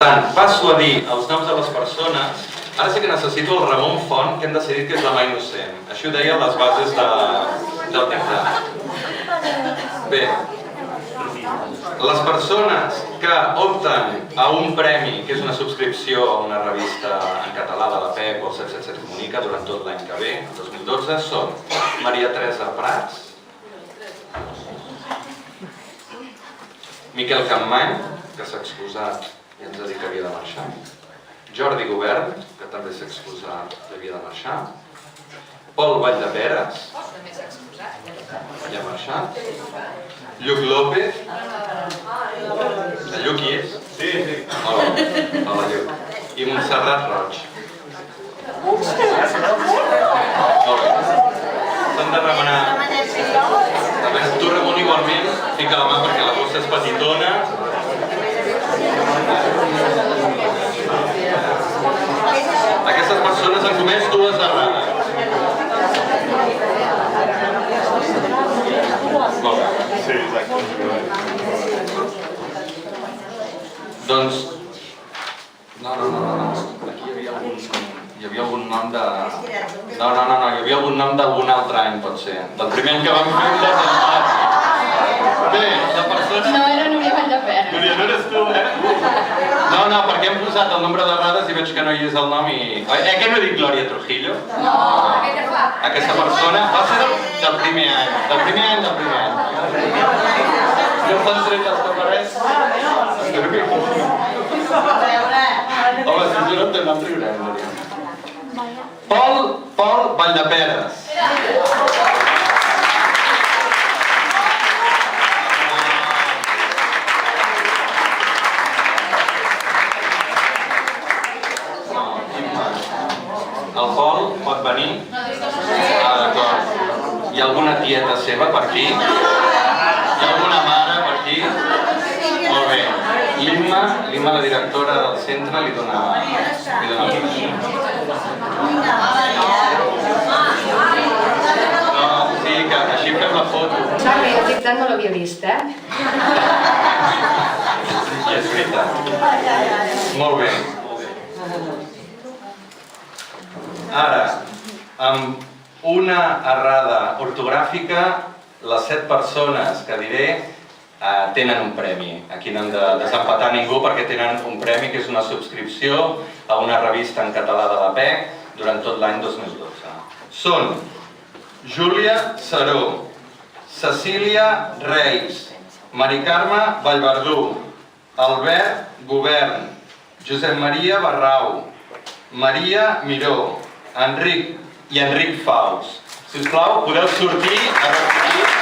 tant, passo a dir els noms de les persones. Ara sí que necessito el Ramon Font, que hem decidit que és la mà innocent. Així ho deia les bases del dictat. Bé, les persones que opten a un premi, que és una subscripció a una revista en català de la PEC o el 777 Comunica durant tot l'any que ve, el 2012, són Maria Teresa Prats, Miquel Campmany, que s'ha excusat i ens ha dit que havia de marxar, Jordi Govern, que també s'ha excusat i havia de marxar, Pol Valldeperes, ja ha marxat, Lluc López, el Lluc hi és? Sí, sí. Hola Lluc. I Montserrat Roig. Molt bé. S'han de remenar. A veure, tu Ramon igualment, fica la mà perquè la bossa és petitona. Aquestes persones han comès dues errades. Molt bé. Sí, exacte. Doncs... No. Aquí hi havia algun nom de... No, hi havia algun nom d'algun altre any, pot ser. Del primer any que vam fer un desempat. Bé, la persona... No era Núria Valldeperes. Núria, no eres tu, No, perquè hem posat el nombre d'errades i veig que no hi és el nom i... que no he dit Glòria Trujillo? No, aquesta persona va ser del primer any. Del primer any. No fan tret els paperets? Home, si jo no té nom riurem, Núria. Pol Valldeperes. El Pol pot venir? D'acord. Hi ha alguna tieta seva per aquí? Hi ha alguna mare per aquí? Molt bé. L'Imma, la directora del centre, li dona... No, sí, que així fem la foto. Sari, el dictat no l'havia vist, I és veritat. Molt bé. Ara, amb una errada ortogràfica, les 7 persones que diré tenen un premi. Aquí no hem de desempatar ningú perquè tenen un premi que és una subscripció a una revista en català de la PEC durant tot l'any 2012. Són Júlia Saró, Cecília Reis, Mari Carme Vallverdú, Albert Govern, Josep Maria Barrau, Maria Miró, Enric Faus. Si us plau, podeu sortir a recollir